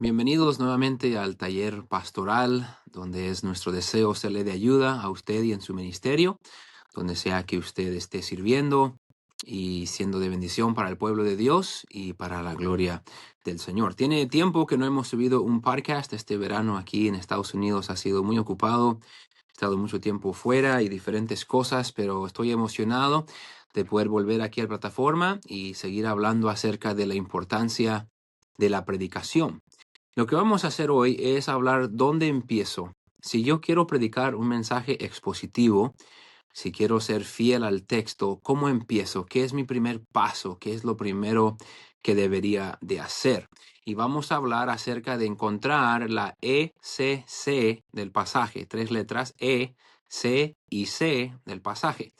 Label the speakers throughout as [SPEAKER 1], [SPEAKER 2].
[SPEAKER 1] Bienvenidos nuevamente al taller pastoral, donde es nuestro deseo serle de ayuda a usted y en su ministerio, donde sea que usted esté sirviendo y siendo de bendición para el pueblo de Dios y para la gloria del Señor. Tiene tiempo que no hemos subido un podcast. Este verano aquí en Estados Unidos ha sido muy ocupado. He estado mucho tiempo fuera y diferentes cosas, pero estoy emocionado de poder volver aquí a la plataforma y seguir hablando acerca de la importancia de la predicación. Lo que vamos a hacer hoy es hablar dónde empiezo. Si yo quiero predicar un mensaje expositivo, si quiero ser fiel al texto, ¿cómo empiezo? ¿Qué es mi primer paso? ¿Qué es lo primero que debería de hacer? Y vamos a hablar acerca de encontrar la ECC del pasaje, tres letras E, C y C del pasaje.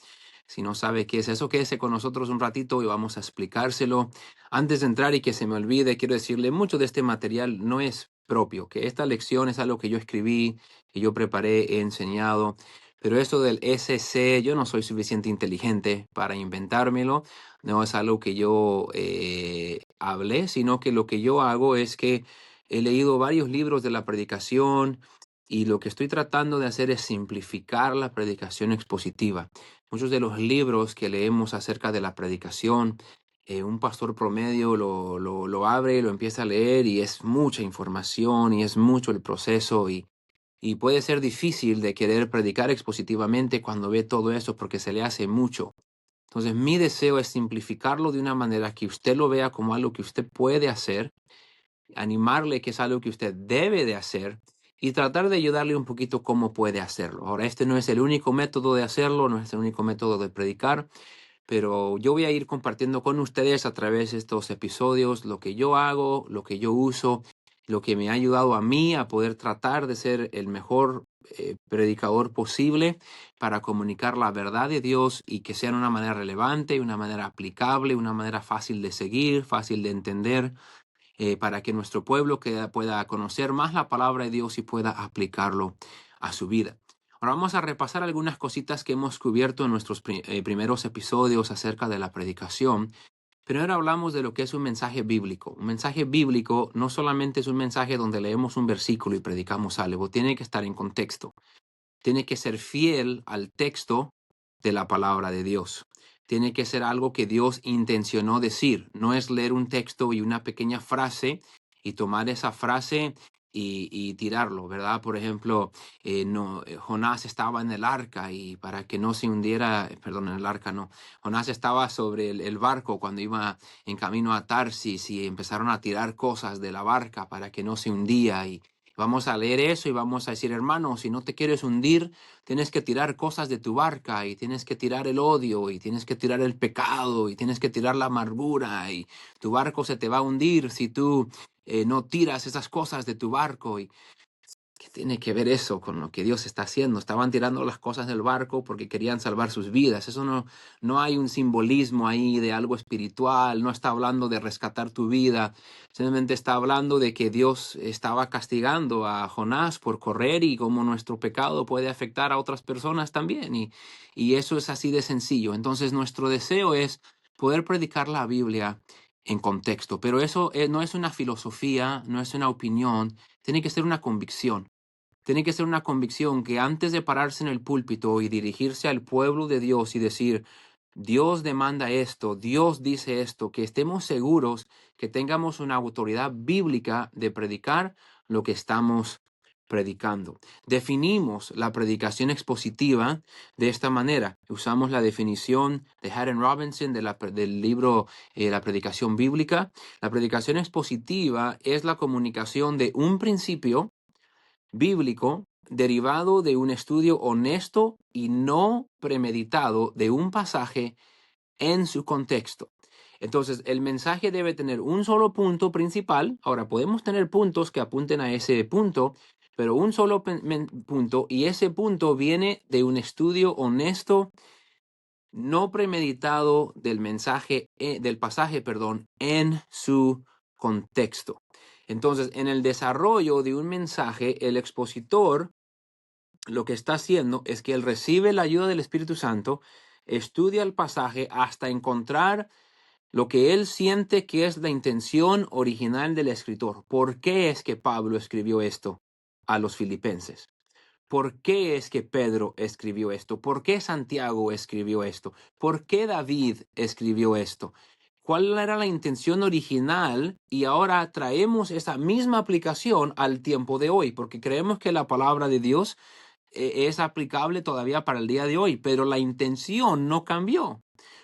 [SPEAKER 1] Si no sabe qué es eso, quédese con nosotros un ratito y vamos a explicárselo. Antes de entrar y que se me olvide, quiero decirle, mucho de este material no es propio, que esta lección es algo que yo escribí, que yo preparé, he enseñado. Pero esto del SC, yo no soy suficiente inteligente para inventármelo. No es algo que yo hablé, sino que lo que yo hago es que he leído varios libros de la predicación y lo que estoy tratando de hacer es simplificar la predicación expositiva. Muchos de los libros que leemos acerca de la predicación, un pastor promedio lo abre y lo empieza a leer y es mucha información y es mucho el proceso y puede ser difícil de querer predicar expositivamente cuando ve todo eso porque se le hace mucho. Entonces, mi deseo es simplificarlo de una manera que usted lo vea como algo que usted puede hacer, animarle que es algo que usted debe de hacer y tratar de ayudarle un poquito cómo puede hacerlo. Ahora, este no es el único método de hacerlo, no es el único método de predicar, pero yo voy a ir compartiendo con ustedes a través de estos episodios lo que yo hago, lo que yo uso, lo que me ha ayudado a mí a poder tratar de ser el mejor predicador posible para comunicar la verdad de Dios y que sea de una manera relevante, una manera aplicable, una manera fácil de seguir, fácil de entender, para que nuestro pueblo pueda conocer más la palabra de Dios y pueda aplicarlo a su vida. Ahora vamos a repasar algunas cositas que hemos cubierto en nuestros primeros episodios acerca de la predicación. Primero hablamos de lo que es un mensaje bíblico. Un mensaje bíblico no solamente es un mensaje donde leemos un versículo y predicamos algo, tiene que estar en contexto. Tiene que ser fiel al texto de la palabra de Dios. Tiene que ser algo que Dios intencionó decir. No es leer un texto y una pequeña frase y tomar esa frase y tirarlo, ¿verdad? Por ejemplo, Jonás estaba en el arca y para que no se hundiera, perdón, en el arca no. Jonás estaba sobre el barco cuando iba en camino a Tarsis y empezaron a tirar cosas de la barca para que no se hundía y vamos a leer eso y vamos a decir, hermano, si no te quieres hundir, tienes que tirar cosas de tu barca y tienes que tirar el odio y tienes que tirar el pecado y tienes que tirar la amargura y tu barco se te va a hundir si tú no tiras esas cosas de tu barco. Y ¿qué tiene que ver eso con lo que Dios está haciendo? Estaban tirando las cosas del barco porque querían salvar sus vidas. Eso no hay un simbolismo ahí de algo espiritual, no está hablando de rescatar tu vida, simplemente está hablando de que Dios estaba castigando a Jonás por correr y cómo nuestro pecado puede afectar a otras personas también. Y eso es así de sencillo. Entonces nuestro deseo es poder predicar la Biblia en contexto, pero eso no es una filosofía, no es una opinión, tiene que ser una convicción. Tiene que ser una convicción que antes de pararse en el púlpito y dirigirse al pueblo de Dios y decir, Dios demanda esto, Dios dice esto, que estemos seguros que tengamos una autoridad bíblica de predicar lo que estamos predicando. Definimos la predicación expositiva de esta manera. Usamos la definición de Haddon Robinson del libro La predicación bíblica. La predicación expositiva es la comunicación de un principio bíblico derivado de un estudio honesto y no premeditado de un pasaje en su contexto. Entonces, el mensaje debe tener un solo punto principal. Ahora, podemos tener puntos que apunten a ese punto, pero un solo punto, y ese punto viene de un estudio honesto, no premeditado del mensaje, del pasaje, perdón, en su contexto. Entonces, en el desarrollo de un mensaje, el expositor lo que está haciendo es que él recibe la ayuda del Espíritu Santo, estudia el pasaje hasta encontrar lo que él siente que es la intención original del escritor. ¿Por qué es que Pablo escribió esto a los filipenses? ¿Por qué es que Pedro escribió esto? ¿Por qué Santiago escribió esto? ¿Por qué David escribió esto? ¿Cuál era la intención original? Y ahora traemos esa misma aplicación al tiempo de hoy, porque creemos que la palabra de Dios es aplicable todavía para el día de hoy, pero la intención no cambió.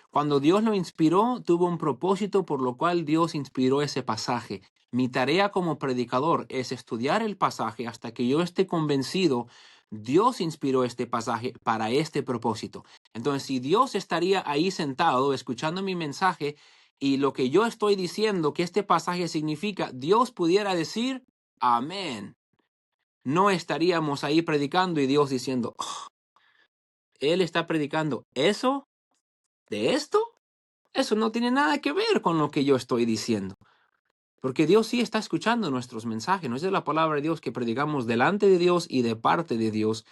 [SPEAKER 1] Cuando Dios lo inspiró, tuvo un propósito por lo cual Dios inspiró ese pasaje. Mi tarea como predicador es estudiar el pasaje hasta que yo esté convencido. Dios inspiró este pasaje para este propósito. Entonces, si Dios estaría ahí sentado escuchando mi mensaje y lo que yo estoy diciendo que este pasaje significa, Dios pudiera decir, amén. No estaríamos ahí predicando y Dios diciendo, "Oh, Él está predicando eso de esto. Eso no tiene nada que ver con lo que yo estoy diciendo. Porque Dios sí está escuchando nuestros mensajes. No es de la palabra de Dios que predicamos delante de Dios y de parte de Dios.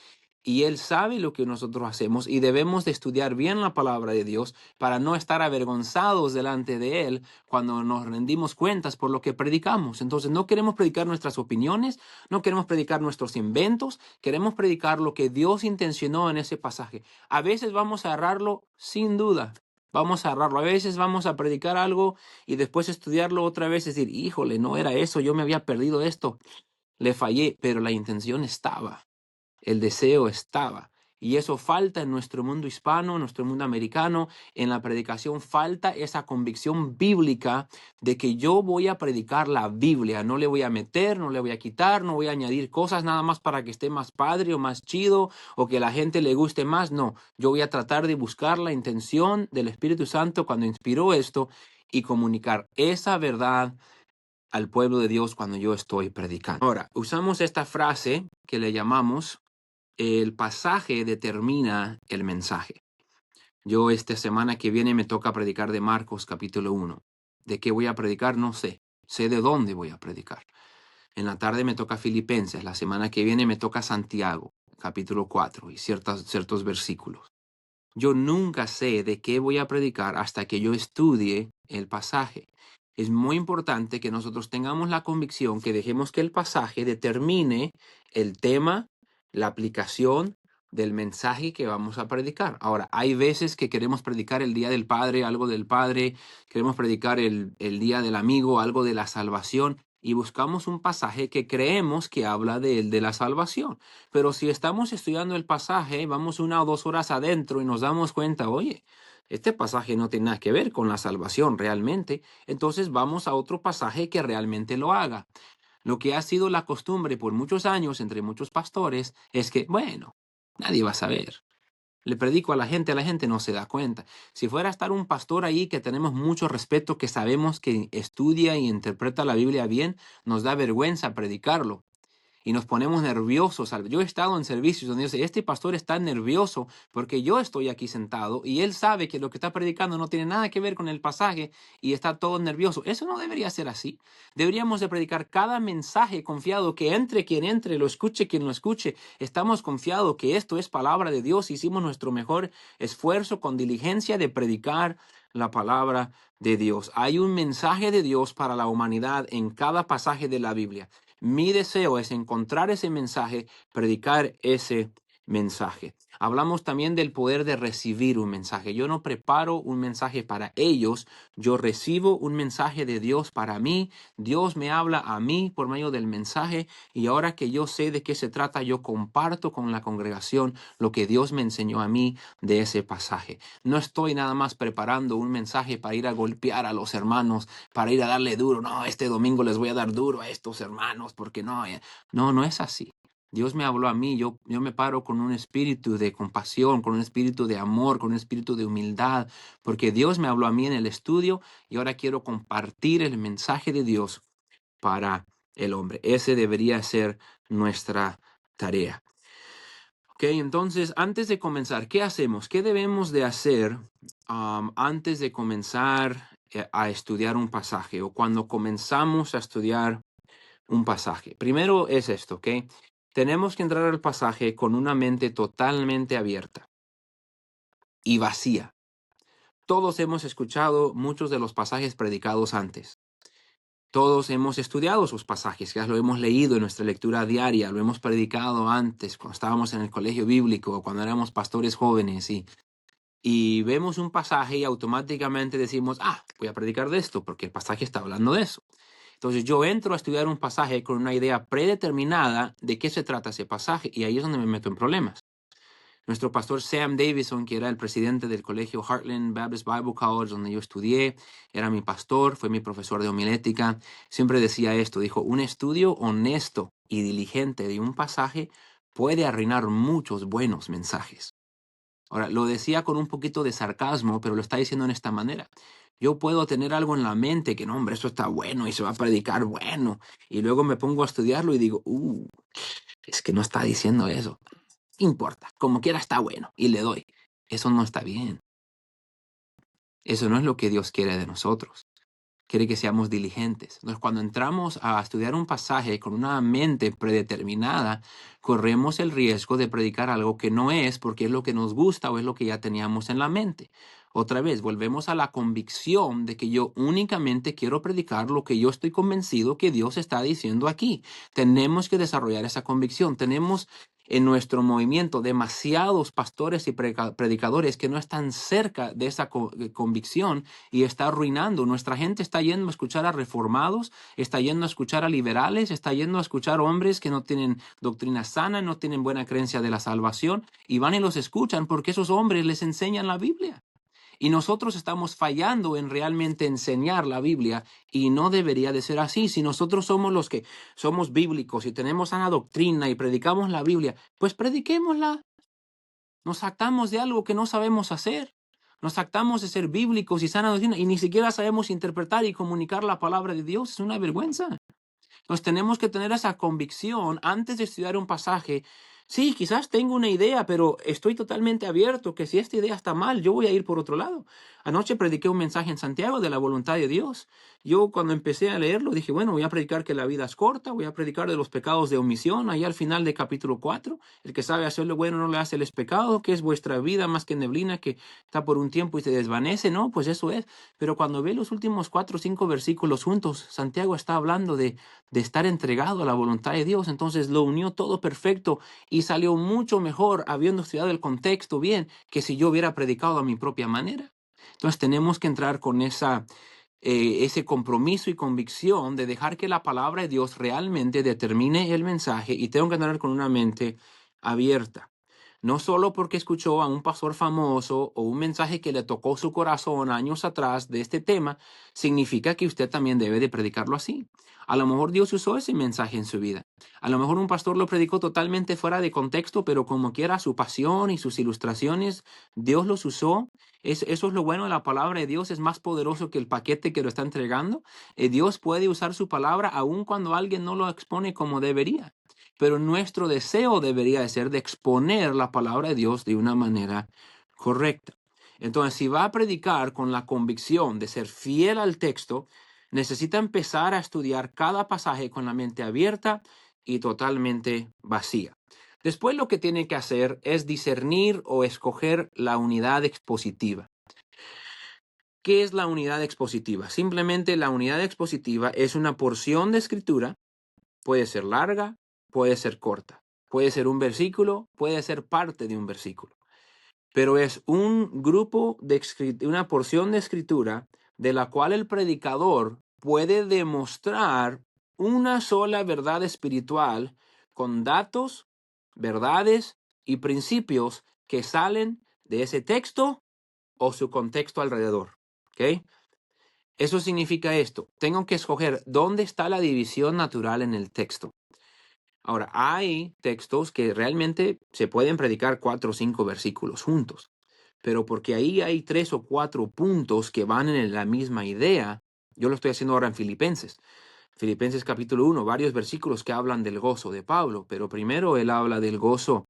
[SPEAKER 1] Y Él sabe lo que nosotros hacemos y debemos de estudiar bien la palabra de Dios para no estar avergonzados delante de Él cuando nos rendimos cuentas por lo que predicamos. Entonces no queremos predicar nuestras opiniones, no queremos predicar nuestros inventos, queremos predicar lo que Dios intencionó en ese pasaje. A veces vamos a errarlo sin duda. Vamos a errarlo. A veces vamos a predicar algo y después estudiarlo otra vez y decir, híjole, no era eso, yo me había perdido esto, le fallé, pero la intención estaba. El deseo estaba. Y eso falta en nuestro mundo hispano, en nuestro mundo americano. En la predicación falta esa convicción bíblica de que yo voy a predicar la Biblia. No le voy a meter, no le voy a quitar, no voy a añadir cosas nada más para que esté más padre o más chido o que la gente le guste más. No, yo voy a tratar de buscar la intención del Espíritu Santo cuando inspiró esto y comunicar esa verdad al pueblo de Dios cuando yo estoy predicando. Ahora, usamos esta frase que le llamamos el pasaje determina el mensaje. Yo esta semana que viene me toca predicar de Marcos capítulo 1. ¿De qué voy a predicar? No sé. Sé de dónde voy a predicar. En la tarde me toca Filipenses. La semana que viene me toca Santiago capítulo 4 y ciertos versículos. Yo nunca sé de qué voy a predicar hasta que yo estudie el pasaje. Es muy importante que nosotros tengamos la convicción que dejemos que el pasaje determine el tema, la aplicación del mensaje que vamos a predicar. Ahora, hay veces que queremos predicar el Día del Padre, algo del Padre, queremos predicar el Día del Amigo, algo de la salvación, y buscamos un pasaje que creemos que habla de la salvación. Pero si estamos estudiando el pasaje, vamos 1 o 2 horas adentro y nos damos cuenta, oye, este pasaje no tiene nada que ver con la salvación realmente, entonces vamos a otro pasaje que realmente lo haga. Lo que ha sido la costumbre por muchos años entre muchos pastores es que, bueno, nadie va a saber. Le predico a la gente no se da cuenta. Si fuera a estar un pastor ahí que tenemos mucho respeto, que sabemos que estudia y interpreta la Biblia bien, nos da vergüenza predicarlo y nos ponemos nerviosos. Yo he estado en servicios donde yo sé, este pastor está nervioso porque yo estoy aquí sentado y él sabe que lo que está predicando no tiene nada que ver con el pasaje y está todo nervioso. Eso no debería ser así. Deberíamos de predicar cada mensaje confiado que entre quien entre, lo escuche quien lo escuche. Estamos confiados que esto es palabra de Dios. Hicimos nuestro mejor esfuerzo con diligencia de predicar la palabra de Dios. Hay un mensaje de Dios para la humanidad en cada pasaje de la Biblia. Mi deseo es encontrar ese mensaje, predicar ese mensaje. Hablamos también del poder de recibir un mensaje. Yo no preparo un mensaje para ellos, yo recibo un mensaje de Dios para mí. Dios me habla a mí por medio del mensaje y ahora que yo sé de qué se trata, yo comparto con la congregación lo que Dios me enseñó a mí de ese pasaje. No estoy nada más preparando un mensaje para ir a golpear a los hermanos, para ir a darle duro. No, este domingo les voy a dar duro a estos hermanos, porque no, no es así. Dios me habló a mí, yo me paro con un espíritu de compasión, con un espíritu de amor, con un espíritu de humildad, porque Dios me habló a mí en el estudio y ahora quiero compartir el mensaje de Dios para el hombre. Ese debería ser nuestra tarea. Ok, entonces, antes de comenzar, ¿qué hacemos? ¿Qué debemos de hacer antes de comenzar a estudiar un pasaje o cuando comenzamos a estudiar un pasaje? Primero es esto, ¿ok? Tenemos que entrar al pasaje con una mente totalmente abierta y vacía. Todos hemos escuchado muchos de los pasajes predicados antes. Todos hemos estudiado sus pasajes, ya lo hemos leído en nuestra lectura diaria, lo hemos predicado antes, cuando estábamos en el colegio bíblico, cuando éramos pastores jóvenes, y vemos un pasaje y automáticamente decimos, voy a predicar de esto, porque el pasaje está hablando de eso. Entonces yo entro a estudiar un pasaje con una idea predeterminada de qué se trata ese pasaje, y ahí es donde me meto en problemas. Nuestro pastor Sam Davison, que era el presidente del colegio Heartland Baptist Bible College, donde yo estudié, era mi pastor, fue mi profesor de homilética, siempre decía esto, dijo, un estudio honesto y diligente de un pasaje puede arruinar muchos buenos mensajes. Ahora, lo decía con un poquito de sarcasmo, pero lo está diciendo en esta manera. Yo puedo tener algo en la mente que, no, hombre, esto está bueno y se va a predicar bueno. Y luego me pongo a estudiarlo y digo, es que no está diciendo eso. Importa, como quiera está bueno y le doy. Eso no está bien. Eso no es lo que Dios quiere de nosotros. Quiere que seamos diligentes. Entonces, cuando entramos a estudiar un pasaje con una mente predeterminada, corremos el riesgo de predicar algo que no es porque es lo que nos gusta o es lo que ya teníamos en la mente. Otra vez, volvemos a la convicción de que yo únicamente quiero predicar lo que yo estoy convencido que Dios está diciendo aquí. Tenemos que desarrollar esa convicción. Tenemos en nuestro movimiento demasiados pastores y predicadores que no están cerca de esa convicción y está arruinando. Nuestra gente está yendo a escuchar a reformados, está yendo a escuchar a liberales, está yendo a escuchar hombres que no tienen doctrina sana, no tienen buena creencia de la salvación y van y los escuchan porque esos hombres les enseñan la Biblia. Y nosotros estamos fallando en realmente enseñar la Biblia y no debería de ser así. Si nosotros somos los que somos bíblicos y tenemos sana doctrina y predicamos la Biblia, pues prediquémosla. Nos jactamos de algo que no sabemos hacer. Nos jactamos de ser bíblicos y sana doctrina y ni siquiera sabemos interpretar y comunicar la palabra de Dios. Es una vergüenza. Entonces tenemos que tener esa convicción antes de estudiar un pasaje. Sí, quizás tengo una idea, pero estoy totalmente abierto que si esta idea está mal, yo voy a ir por otro lado. Anoche prediqué un mensaje en Santiago de la voluntad de Dios. Yo cuando empecé a leerlo dije, bueno, voy a predicar que la vida es corta, voy a predicar de los pecados de omisión, ahí al final de capítulo 4. El que sabe hacer lo bueno no le hace el pecado, que es vuestra vida más que neblina que está por un tiempo y se desvanece. No, pues eso es. Pero cuando ve los últimos 4 o 5 versículos juntos, Santiago está hablando de estar entregado a la voluntad de Dios. Entonces lo unió todo perfecto y salió mucho mejor habiendo estudiado el contexto bien que si yo hubiera predicado a mi propia manera. Entonces tenemos que entrar con ese compromiso y convicción de dejar que la palabra de Dios realmente determine el mensaje y tengo que entrar con una mente abierta. No solo porque escuchó a un pastor famoso o un mensaje que le tocó su corazón años atrás de este tema, significa que usted también debe de predicarlo así. A lo mejor Dios usó ese mensaje en su vida. A lo mejor un pastor lo predicó totalmente fuera de contexto, pero como quiera su pasión y sus ilustraciones, Dios los usó. Eso es lo bueno de la palabra de Dios, es más poderoso que el paquete que lo está entregando. Dios puede usar su palabra aun cuando alguien no lo expone como debería. Pero nuestro deseo debería de ser de exponer la palabra de Dios de una manera correcta. Entonces, si va a predicar con la convicción de ser fiel al texto, necesita empezar a estudiar cada pasaje con la mente abierta y totalmente vacía. Después lo que tiene que hacer es discernir o escoger la unidad expositiva. ¿Qué es la unidad expositiva? Simplemente la unidad expositiva es una porción de escritura. Puede ser larga, puede ser corta, puede ser un versículo, puede ser parte de un versículo. Pero es un grupo una porción de escritura de la cual el predicador puede demostrar una sola verdad espiritual con datos, verdades y principios que salen de ese texto o su contexto alrededor. ¿Ok? Eso significa esto. Tengo que escoger dónde está la división natural en el texto. Ahora, hay textos que realmente se pueden predicar 4 o 5 versículos juntos, pero porque ahí hay 3 o 4 puntos que van en la misma idea. Yo lo estoy haciendo ahora en Filipenses. Filipenses capítulo 1, varios versículos que hablan del gozo de Pablo, pero primero él habla del gozo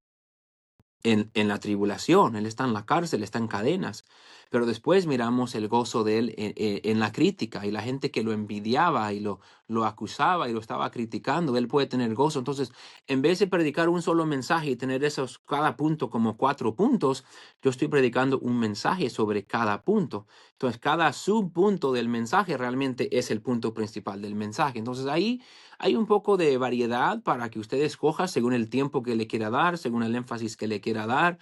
[SPEAKER 1] en la tribulación. Él está en la cárcel, está en cadenas. Pero después miramos el gozo de él en la crítica, y la gente que lo envidiaba y lo acusaba y lo estaba criticando, él puede tener gozo. Entonces, en vez de predicar un solo mensaje y tener esos cada punto como 4 puntos, yo estoy predicando un mensaje sobre cada punto. Entonces, cada subpunto del mensaje realmente es el punto principal del mensaje. Entonces, ahí hay un poco de variedad para que usted escoja según el tiempo que le quiera dar, según el énfasis que le quiera dar.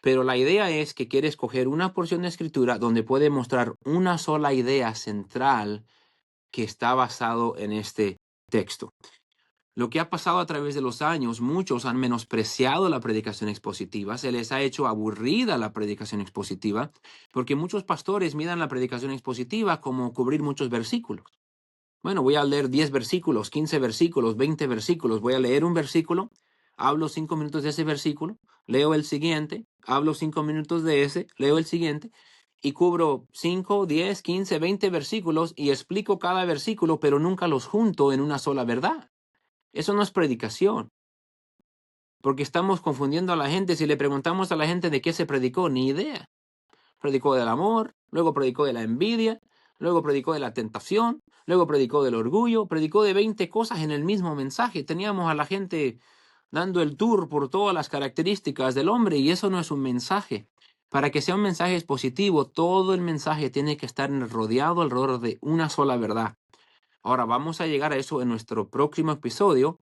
[SPEAKER 1] Pero la idea es que quiere escoger una porción de escritura donde puede mostrar una sola idea central que está basado en este texto. Lo que ha pasado a través de los años, muchos han menospreciado la predicación expositiva, se les ha hecho aburrida la predicación expositiva, porque muchos pastores miran la predicación expositiva como cubrir muchos versículos. Bueno, voy a leer 10 versículos, 15 versículos, 20 versículos. Voy a leer un versículo, hablo 5 minutos de ese versículo, leo el siguiente, hablo 5 minutos de ese, leo el siguiente, y cubro 5, 10, 15, 20 versículos y explico cada versículo, pero nunca los junto en una sola verdad. Eso no es predicación, porque estamos confundiendo a la gente. Si le preguntamos a la gente de qué se predicó, ni idea. Predicó del amor, luego predicó de la envidia, luego predicó de la tentación, luego predicó del orgullo, predicó de 20 cosas en el mismo mensaje. Teníamos a la gente dando el tour por todas las características del hombre, y eso no es un mensaje. Para que sea un mensaje positivo, todo el mensaje tiene que estar rodeado alrededor de una sola verdad. Ahora vamos a llegar a eso en nuestro próximo episodio,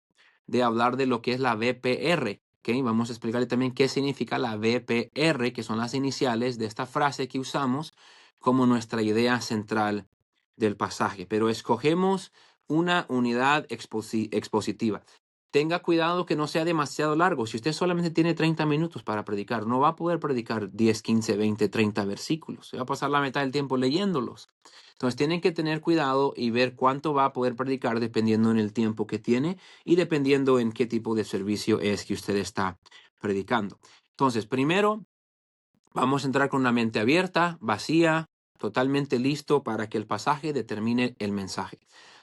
[SPEAKER 1] de hablar de lo que es la VPR. ¿Ok? Vamos a explicarle también qué significa la VPR, que son las iniciales de esta frase que usamos como nuestra idea central del pasaje. Pero escogemos una unidad expositiva. Tenga cuidado que no sea demasiado largo. Si usted solamente tiene 30 minutos para predicar, no va a poder predicar 10, 15, 20, 30 versículos. Se va a pasar la mitad del tiempo leyéndolos. Entonces tienen que tener cuidado y ver cuánto va a poder predicar dependiendo en el tiempo que tiene y dependiendo en qué tipo de servicio es que usted está predicando. Entonces, primero, vamos a entrar con una mente abierta, vacía, totalmente listo para que el pasaje determine el mensaje.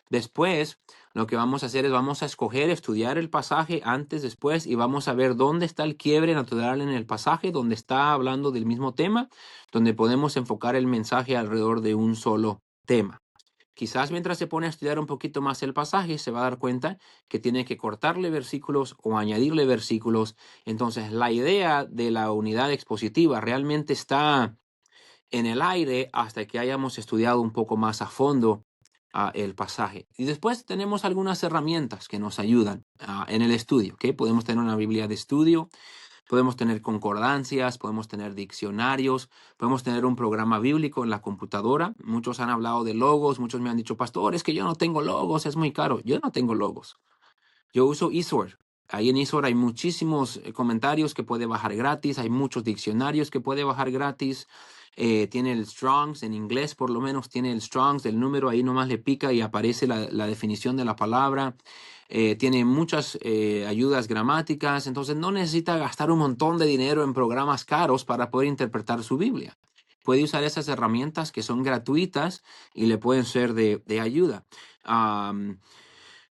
[SPEAKER 1] Después, lo que vamos a hacer es vamos a escoger, estudiar el pasaje antes, después, y vamos a ver dónde está el quiebre natural en el pasaje, donde está hablando del mismo tema, donde podemos enfocar el mensaje alrededor de un solo tema. Quizás mientras se pone a estudiar un poquito más el pasaje, se va a dar cuenta que tiene que cortarle versículos o añadirle versículos. Entonces, la idea de la unidad expositiva realmente está en el aire hasta que hayamos estudiado un poco más a fondo el pasaje. Y después tenemos algunas herramientas que nos ayudan en el estudio. ¿Ok? Podemos tener una Biblia de estudio. Podemos tener concordancias, podemos tener diccionarios, podemos tener un programa bíblico en la computadora. Muchos han hablado de logos, muchos me han dicho, pastor, es que yo no tengo logos, es muy caro. Yo no tengo logos. Yo uso eSword. Ahí en eSword hay muchísimos comentarios que puede bajar gratis, hay muchos diccionarios que puede bajar gratis. Tiene el Strongs, en inglés por lo menos tiene el Strongs, el número ahí nomás le pica y aparece la definición de la palabra. Tiene muchas ayudas gramáticas, entonces no necesita gastar un montón de dinero en programas caros para poder interpretar su Biblia. Puede usar esas herramientas que son gratuitas y le pueden ser de ayuda.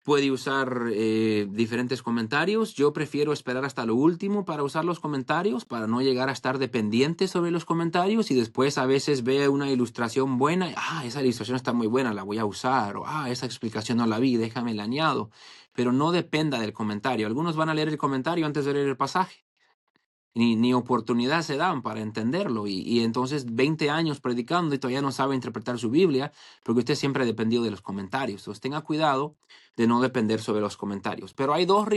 [SPEAKER 1] Puede usar diferentes comentarios. Yo prefiero esperar hasta lo último para usar los comentarios, para no llegar a estar dependiente sobre los comentarios y después a veces ve una ilustración buena. Esa ilustración está muy buena, la voy a usar. O esa explicación no la vi, déjame la añado. Pero no dependa del comentario. Algunos van a leer el comentario antes de leer el pasaje. Ni oportunidad se dan para entenderlo. Y entonces 20 años predicando y todavía no sabe interpretar su Biblia porque usted siempre ha dependido de los comentarios. Entonces tenga cuidado de no depender sobre los comentarios. Pero hay dos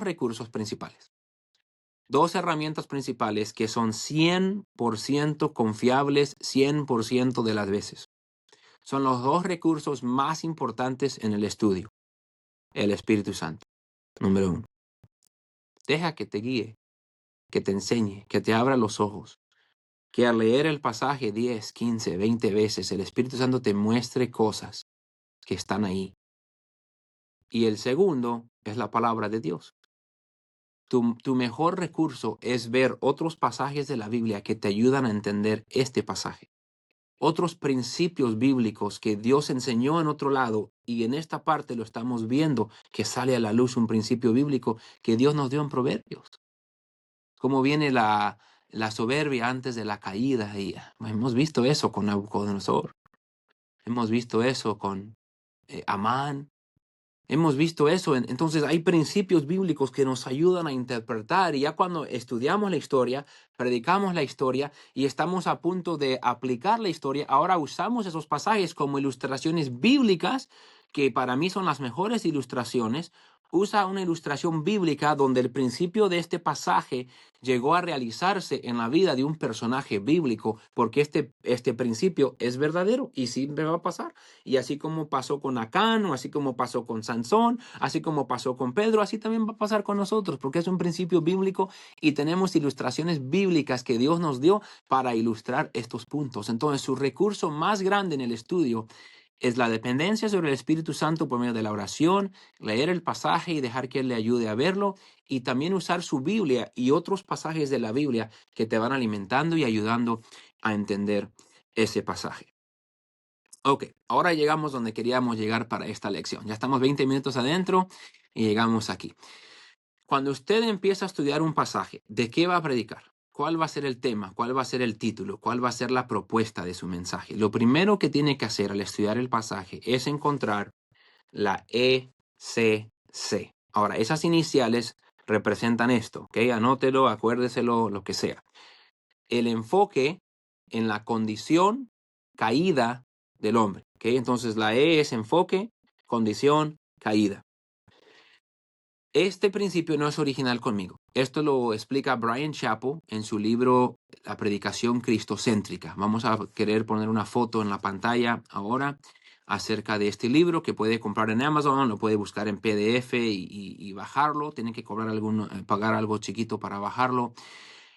[SPEAKER 1] recursos principales. Dos herramientas principales que son 100% confiables 100% de las veces. Son los dos recursos más importantes en el estudio. El Espíritu Santo. Número 1. Deja que te guíe, que te enseñe, que te abra los ojos. Que al leer el pasaje 10, 15, 20 veces, el Espíritu Santo te muestre cosas que están ahí. Y el segundo es la palabra de Dios. Tu mejor recurso es ver otros pasajes de la Biblia que te ayudan a entender este pasaje. Otros principios bíblicos que Dios enseñó en otro lado y en esta parte lo estamos viendo que sale a la luz un principio bíblico que Dios nos dio en Proverbios. Cómo viene la soberbia antes de la caída. Y hemos visto eso con Nabucodonosor. Hemos visto eso con Amán. Hemos visto eso. Entonces hay principios bíblicos que nos ayudan a interpretar, y ya cuando estudiamos la historia, predicamos la historia y estamos a punto de aplicar la historia, ahora usamos esos pasajes como ilustraciones bíblicas, que para mí son las mejores ilustraciones. Usa una ilustración bíblica donde el principio de este pasaje llegó a realizarse en la vida de un personaje bíblico, porque este principio es verdadero y siempre va a pasar. Y así como pasó con Acán, o así como pasó con Sansón, así como pasó con Pedro, así también va a pasar con nosotros, porque es un principio bíblico y tenemos ilustraciones bíblicas que Dios nos dio para ilustrar estos puntos. Entonces, su recurso más grande en el estudio es la dependencia sobre el Espíritu Santo por medio de la oración, leer el pasaje y dejar que Él le ayude a verlo, y también usar su Biblia y otros pasajes de la Biblia que te van alimentando y ayudando a entender ese pasaje. Ok, ahora llegamos donde queríamos llegar para esta lección. Ya estamos 20 minutos adentro y llegamos aquí. Cuando usted empieza a estudiar un pasaje, ¿de qué va a predicar? ¿Cuál va a ser el tema? ¿Cuál va a ser el título? ¿Cuál va a ser la propuesta de su mensaje? Lo primero que tiene que hacer al estudiar el pasaje es encontrar la ECC. Ahora, esas iniciales representan esto, ¿ok? Anótelo, acuérdeselo, lo que sea. El enfoque en la condición caída del hombre, ¿ok? Entonces la E es enfoque, condición, caída. Este principio no es original conmigo. Esto lo explica Bryan Chapell en su libro La predicación cristocéntrica. Vamos a querer poner una foto en la pantalla ahora acerca de este libro, que puede comprar en Amazon, lo puede buscar en PDF y bajarlo. Tiene que pagar algo chiquito para bajarlo.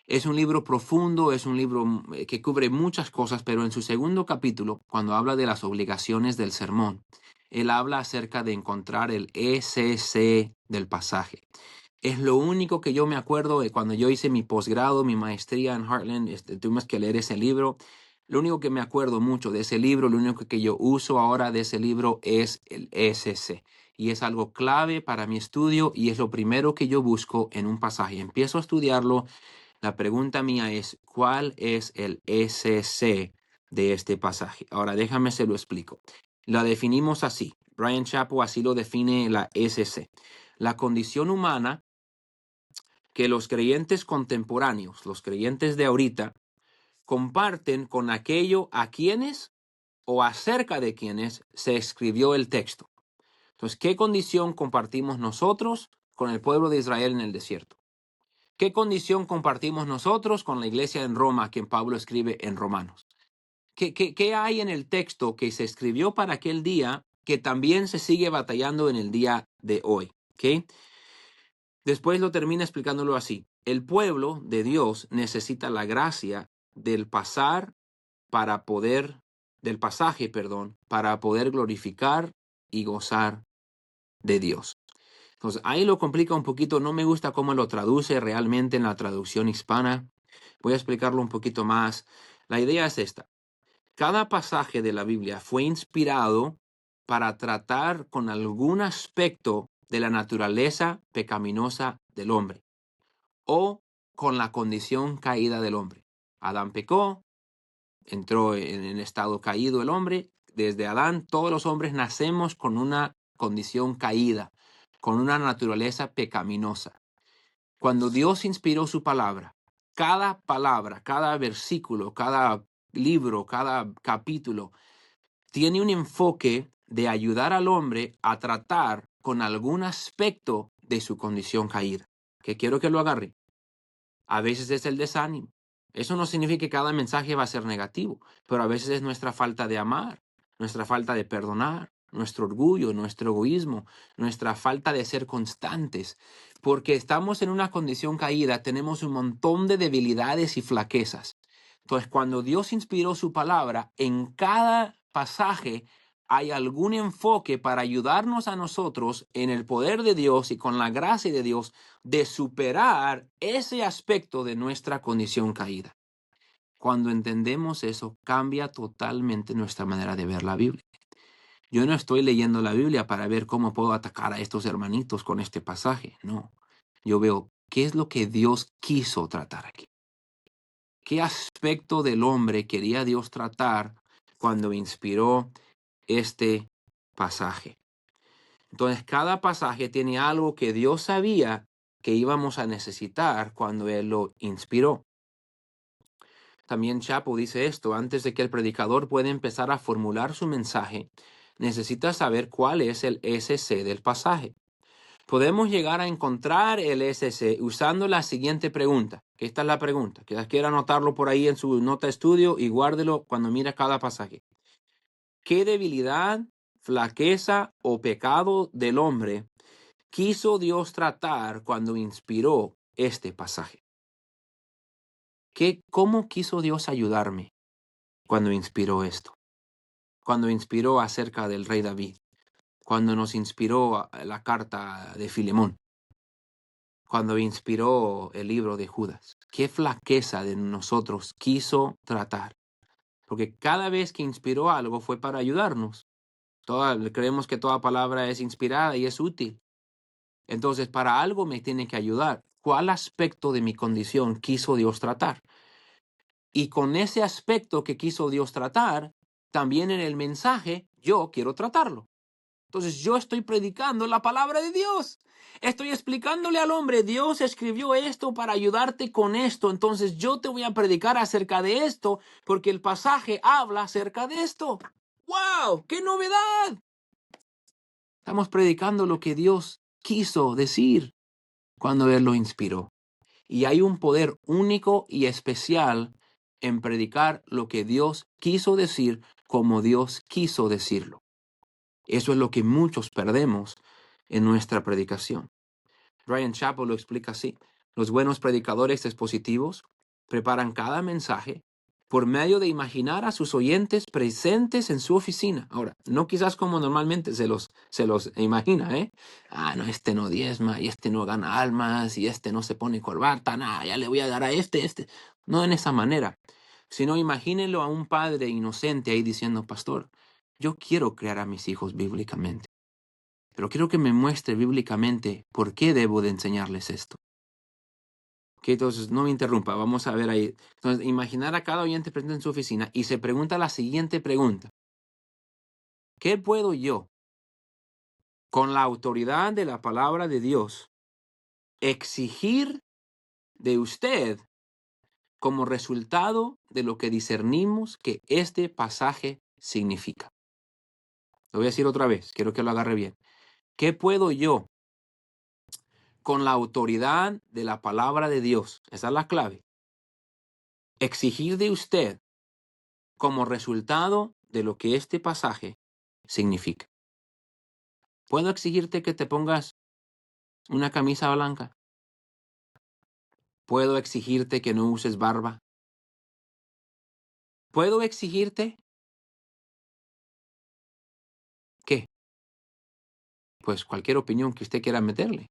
[SPEAKER 1] Es un libro profundo, es un libro que cubre muchas cosas, pero en su segundo capítulo, cuando habla de las obligaciones del sermón, él habla acerca de encontrar el ECC del pasaje. Es lo único que yo me acuerdo de cuando yo hice mi posgrado, mi maestría en Heartland. Tuvimos que leer ese libro. Lo único que me acuerdo mucho de ese libro, lo único que yo uso ahora de ese libro es el ECC. Y es algo clave para mi estudio y es lo primero que yo busco en un pasaje. Empiezo a estudiarlo. La pregunta mía es, ¿cuál es el ECC de este pasaje? Ahora déjame se lo explico. La definimos así. Bryan Chapell así lo define la ECC. La condición humana que los creyentes contemporáneos, los creyentes de ahorita, comparten con aquello a quienes o acerca de quienes se escribió el texto. Entonces, ¿qué condición compartimos nosotros con el pueblo de Israel en el desierto? ¿Qué condición compartimos nosotros con la iglesia en Roma, que Pablo escribe en Romanos? ¿Qué hay en el texto que se escribió para aquel día que también se sigue batallando en el día de hoy? ¿Okay? Después lo termina explicándolo así. El pueblo de Dios necesita la gracia del del pasaje, para poder glorificar y gozar de Dios. Entonces, ahí lo complica un poquito. No me gusta cómo lo traduce realmente en la traducción hispana. Voy a explicarlo un poquito más. La idea es esta. Cada pasaje de la Biblia fue inspirado para tratar con algún aspecto de la naturaleza pecaminosa del hombre o con la condición caída del hombre. Adán pecó, entró en estado caído el hombre. Desde Adán, todos los hombres nacemos con una condición caída, con una naturaleza pecaminosa. Cuando Dios inspiró su palabra, cada versículo, cada libro, cada capítulo, tiene un enfoque de ayudar al hombre a tratar con algún aspecto de su condición caída. Que quiero que lo agarre. A veces es el desánimo. Eso no significa que cada mensaje va a ser negativo, pero a veces es nuestra falta de amar, nuestra falta de perdonar, nuestro orgullo, nuestro egoísmo, nuestra falta de ser constantes. Porque estamos en una condición caída, tenemos un montón de debilidades y flaquezas. Entonces, cuando Dios inspiró su palabra, en cada pasaje hay algún enfoque para ayudarnos a nosotros en el poder de Dios y con la gracia de Dios de superar ese aspecto de nuestra condición caída. Cuando entendemos eso, cambia totalmente nuestra manera de ver la Biblia. Yo no estoy leyendo la Biblia para ver cómo puedo atacar a estos hermanitos con este pasaje. No, yo veo qué es lo que Dios quiso tratar aquí. ¿Qué aspecto del hombre quería Dios tratar cuando inspiró este pasaje? Entonces, cada pasaje tiene algo que Dios sabía que íbamos a necesitar cuando Él lo inspiró. También Chapo dice esto: antes de que el predicador pueda empezar a formular su mensaje, necesita saber cuál es el SC del pasaje. Podemos llegar a encontrar el SC usando la siguiente pregunta, que esta es la pregunta, que quiera anotarlo por ahí en su nota de estudio y guárdelo cuando mire cada pasaje. ¿Qué debilidad, flaqueza o pecado del hombre quiso Dios tratar cuando inspiró este pasaje? ¿Cómo quiso Dios ayudarme cuando inspiró esto? Cuando inspiró acerca del rey David, cuando nos inspiró la carta de Filemón, cuando inspiró el libro de Judas. ¿Qué flaqueza de nosotros quiso tratar? Porque cada vez que inspiró algo fue para ayudarnos. Creemos que toda palabra es inspirada y es útil. Entonces, para algo me tiene que ayudar. ¿Cuál aspecto de mi condición quiso Dios tratar? Y con ese aspecto que quiso Dios tratar, también en el mensaje yo quiero tratarlo. Entonces yo estoy predicando la palabra de Dios. Estoy explicándole al hombre: Dios escribió esto para ayudarte con esto. Entonces yo te voy a predicar acerca de esto porque el pasaje habla acerca de esto. ¡Wow! ¡Qué novedad! Estamos predicando lo que Dios quiso decir cuando Él lo inspiró. Y hay un poder único y especial en predicar lo que Dios quiso decir como Dios quiso decirlo. Eso es lo que muchos perdemos en nuestra predicación. Bryan Chapell lo explica así: los buenos predicadores expositivos preparan cada mensaje por medio de imaginar a sus oyentes presentes en su oficina. Ahora, no quizás como normalmente se los imagina, ¿eh? No, este no diezma, y este no gana almas, y este no se pone corbata, ya le voy a dar a este. No en esa manera, sino imagínenlo a un padre inocente ahí diciendo: pastor, yo quiero criar a mis hijos bíblicamente, pero quiero que me muestre bíblicamente por qué debo de enseñarles esto. Que entonces no me interrumpa, vamos a ver ahí. Entonces, imaginar a cada oyente presente en su oficina y se pregunta la siguiente pregunta: ¿qué puedo yo, con la autoridad de la palabra de Dios, exigir de usted como resultado de lo que discernimos que este pasaje significa? Lo voy a decir otra vez, quiero que lo agarre bien. ¿Qué puedo yo, con la autoridad de la palabra de Dios, esa es la clave, exigir de usted como resultado de lo que este pasaje significa? ¿Puedo exigirte que te pongas una camisa blanca? ¿Puedo exigirte que no uses barba? ¿Puedo exigirte qué? Pues cualquier opinión que usted quiera meterle.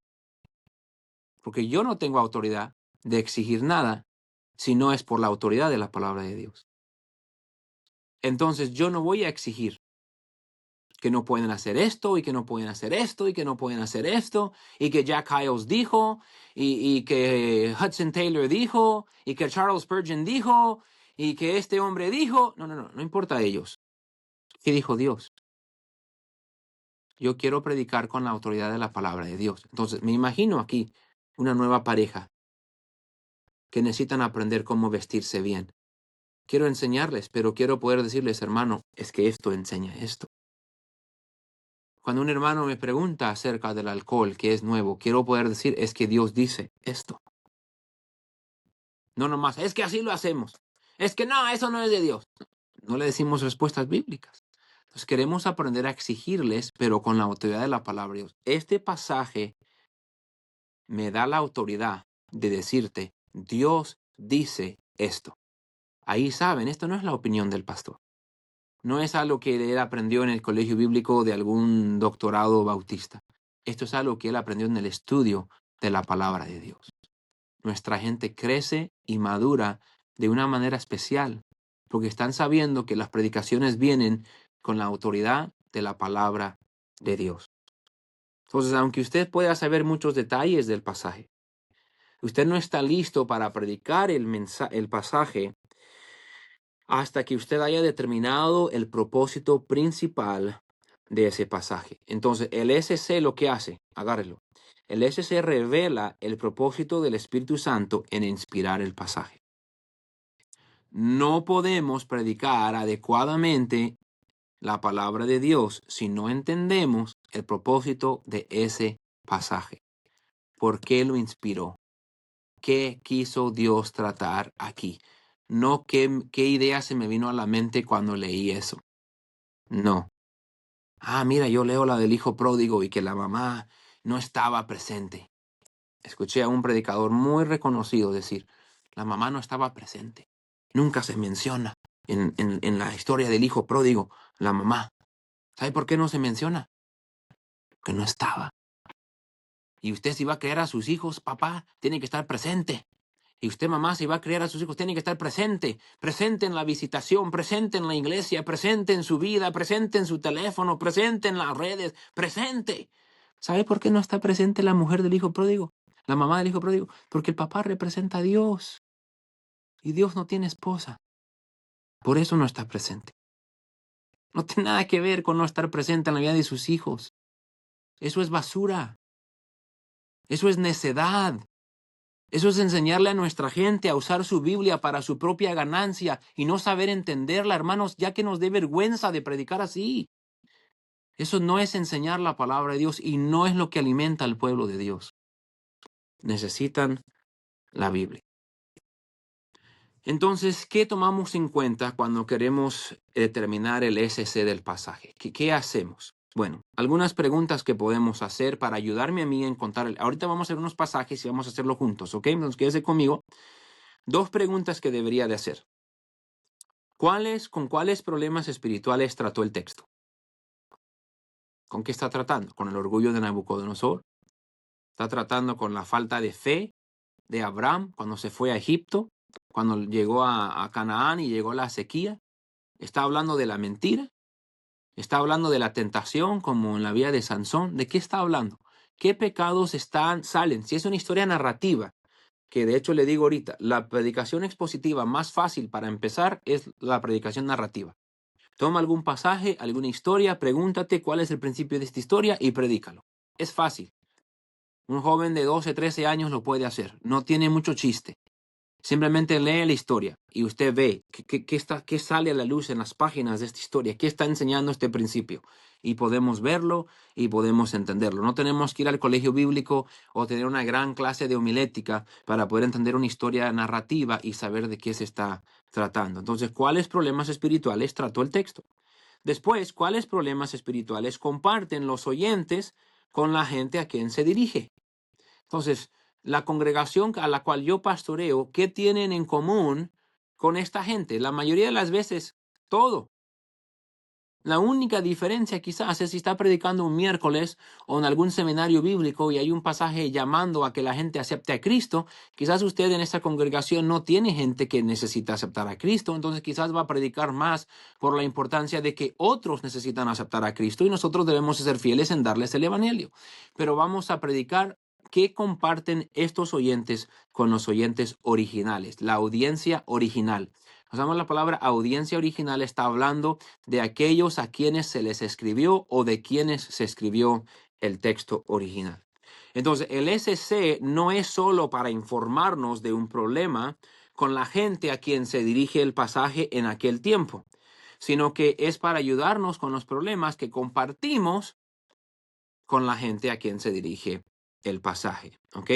[SPEAKER 1] Porque yo no tengo autoridad de exigir nada si no es por la autoridad de la palabra de Dios. Entonces yo no voy a exigir que no pueden hacer esto y que no pueden hacer esto y que no pueden hacer esto y que Jack Hyles dijo y que Hudson Taylor dijo y que Charles Spurgeon dijo y que este hombre dijo. No importa a ellos. ¿Qué dijo Dios? Yo quiero predicar con la autoridad de la palabra de Dios. Entonces me imagino aquí una nueva pareja que necesitan aprender cómo vestirse bien. Quiero enseñarles, pero quiero poder decirles: hermano, es que esto enseña esto. Cuando un hermano me pregunta acerca del alcohol, que es nuevo, quiero poder decir: es que Dios dice esto. No nomás, es que así lo hacemos. Es que no, eso no es de Dios. No le decimos respuestas bíblicas. Entonces queremos aprender a exigirles, pero con la autoridad de la palabra de Dios. Este pasaje me da la autoridad de decirte: Dios dice esto. Ahí saben, esto no es la opinión del pastor. No es algo que él aprendió en el colegio bíblico de algún doctorado bautista. Esto es algo que él aprendió en el estudio de la palabra de Dios. Nuestra gente crece y madura de una manera especial porque están sabiendo que las predicaciones vienen con la autoridad de la palabra de Dios. Entonces, aunque usted pueda saber muchos detalles del pasaje, Usted no está listo para predicar el pasaje hasta que usted haya determinado el propósito principal de ese pasaje. Entonces, el SC lo que hace, agárrelo. El SC revela el propósito del Espíritu Santo en inspirar el pasaje. No podemos predicar adecuadamente la palabra de Dios si no entendemos el propósito de ese pasaje. ¿Por qué lo inspiró? ¿Qué quiso Dios tratar aquí? No qué idea se me vino a la mente cuando leí eso. No. Mira, yo leo la del hijo pródigo y que la mamá no estaba presente. Escuché a un predicador muy reconocido decir, la mamá no estaba presente. Nunca se menciona en la historia del hijo pródigo la mamá. ¿Sabe por qué no se menciona? Que no estaba. Y usted si va a crear a sus hijos, papá, tiene que estar presente. Y usted, mamá, si va a criar a sus hijos, tiene que estar presente. Presente en la visitación, presente en la iglesia, presente en su vida, presente en su teléfono, presente en las redes, presente. ¿Sabe por qué no está presente la mujer del hijo pródigo? La mamá del hijo pródigo. Porque el papá representa a Dios. Y Dios no tiene esposa. Por eso no está presente. No tiene nada que ver con no estar presente en la vida de sus hijos. Eso es basura. Eso es necedad. Eso es enseñarle a nuestra gente a usar su Biblia para su propia ganancia y no saber entenderla, hermanos, ya que nos dé vergüenza de predicar así. Eso no es enseñar la palabra de Dios y no es lo que alimenta al pueblo de Dios. Necesitan la Biblia. Entonces, ¿qué tomamos en cuenta cuando queremos determinar el SC del pasaje? ¿Qué hacemos? Bueno, algunas preguntas que podemos hacer para ayudarme a mí a encontrar. Ahorita vamos a hacer unos pasajes y vamos a hacerlo juntos, ¿ok? Entonces, quédese conmigo. Dos preguntas que debería de hacer. ¿Con cuáles problemas espirituales trató el texto? ¿Con qué está tratando? ¿Con el orgullo de Nabucodonosor? ¿Está tratando con la falta de fe de Abraham cuando se fue a Egipto? ¿Cuando llegó a Canaán y llegó la sequía? ¿Está hablando de la mentira? ¿Está hablando de la tentación como en la vida de Sansón? ¿De qué está hablando? ¿Qué pecados salen? Si es una historia narrativa, que de hecho le digo ahorita, la predicación expositiva más fácil para empezar es la predicación narrativa. Toma algún pasaje, alguna historia, pregúntate cuál es el principio de esta historia y predícalo. Es fácil. Un joven de 12, 13 años lo puede hacer. No tiene mucho chiste. Simplemente lee la historia y usted ve qué sale a la luz en las páginas de esta historia, qué está enseñando este principio. Y podemos verlo y podemos entenderlo. No tenemos que ir al colegio bíblico o tener una gran clase de homilética para poder entender una historia narrativa y saber de qué se está tratando. Entonces, ¿cuáles problemas espirituales trató el texto? Después, ¿cuáles problemas espirituales comparten los oyentes con la gente a quien se dirige? Entonces, la congregación a la cual yo pastoreo, ¿qué tienen en común con esta gente? La mayoría de las veces, todo. La única diferencia quizás es si está predicando un miércoles o en algún seminario bíblico y hay un pasaje llamando a que la gente acepte a Cristo. Quizás usted en esta congregación no tiene gente que necesita aceptar a Cristo, entonces quizás va a predicar más por la importancia de que otros necesitan aceptar a Cristo y nosotros debemos ser fieles en darles el evangelio. Pero vamos a predicar qué comparten estos oyentes con los oyentes originales, la audiencia original. Usamos la palabra audiencia original, está hablando de aquellos a quienes se les escribió o de quienes se escribió el texto original. Entonces, el SC no es solo para informarnos de un problema con la gente a quien se dirige el pasaje en aquel tiempo, sino que es para ayudarnos con los problemas que compartimos con la gente a quien se dirige el pasaje. ¿Ok?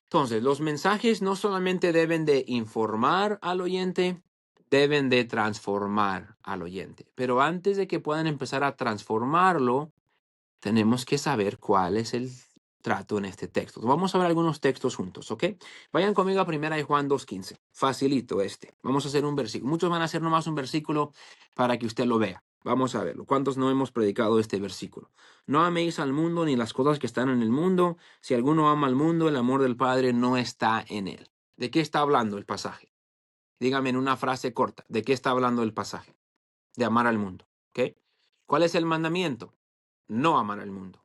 [SPEAKER 1] Entonces, los mensajes no solamente deben de informar al oyente, deben de transformar al oyente. Pero antes de que puedan empezar a transformarlo, tenemos que saber cuál es el trato en este texto. Vamos a ver algunos textos juntos, ¿ok? Vayan conmigo a 1 Juan 2:15. Facilito este. Vamos a hacer un versículo. Muchos van a hacer nomás un versículo para que usted lo vea. Vamos a verlo. ¿Cuántos no hemos predicado este versículo? No améis al mundo ni las cosas que están en el mundo. Si alguno ama al mundo, el amor del Padre no está en él. ¿De qué está hablando el pasaje? Dígame en una frase corta. ¿De qué está hablando el pasaje? De amar al mundo, ¿ok? ¿Cuál es el mandamiento? No amar al mundo.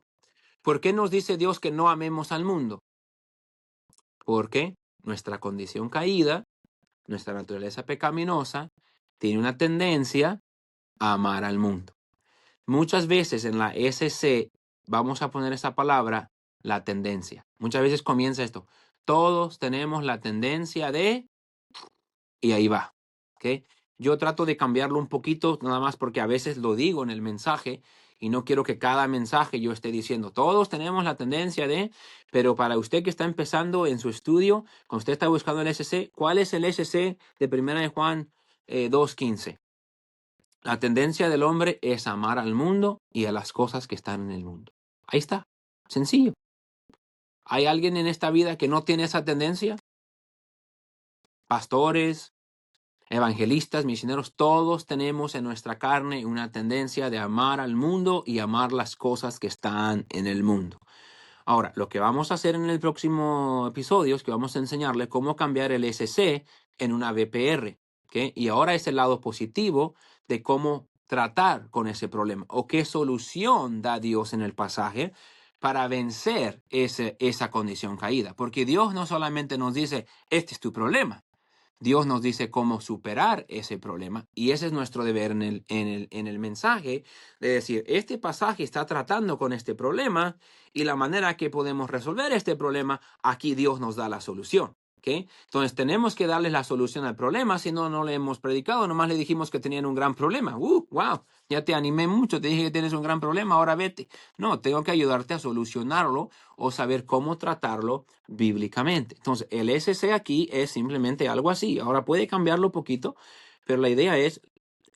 [SPEAKER 1] ¿Por qué nos dice Dios que no amemos al mundo? Porque nuestra condición caída, nuestra naturaleza pecaminosa, tiene una tendencia a amar al mundo. Muchas veces en la SC vamos a poner esa palabra, la tendencia. Muchas veces comienza esto. Todos tenemos la tendencia de... Y ahí va. ¿Ok? Yo trato de cambiarlo un poquito, nada más porque a veces lo digo en el mensaje y no quiero que cada mensaje yo esté diciendo, todos tenemos la tendencia de, pero para usted que está empezando en su estudio, cuando usted está buscando el SC, ¿cuál es el SC de 1 de Juan 2:15? La tendencia del hombre es amar al mundo y a las cosas que están en el mundo. Ahí está. Sencillo. ¿Hay alguien en esta vida que no tiene esa tendencia? Pastores, evangelistas, misioneros, todos tenemos en nuestra carne una tendencia de amar al mundo y amar las cosas que están en el mundo. Ahora, lo que vamos a hacer en el próximo episodio es que vamos a enseñarle cómo cambiar el SC en una VPR. ¿Ok? Y ahora es el lado positivo de cómo tratar con ese problema o qué solución da Dios en el pasaje para vencer esa condición caída. Porque Dios no solamente nos dice, este es tu problema. Dios nos dice cómo superar ese problema y ese es nuestro deber en el mensaje de decir, este pasaje está tratando con este problema y la manera que podemos resolver este problema, aquí Dios nos da la solución. ¿Ok? Entonces tenemos que darles la solución al problema, si no, no le hemos predicado, nomás le dijimos que tenían un gran problema. Wow, ya te animé mucho, te dije que tienes un gran problema, ahora vete. No, tengo que ayudarte a solucionarlo o saber cómo tratarlo bíblicamente. Entonces, el SC aquí es simplemente algo así. Ahora puede cambiarlo un poquito, pero la idea es,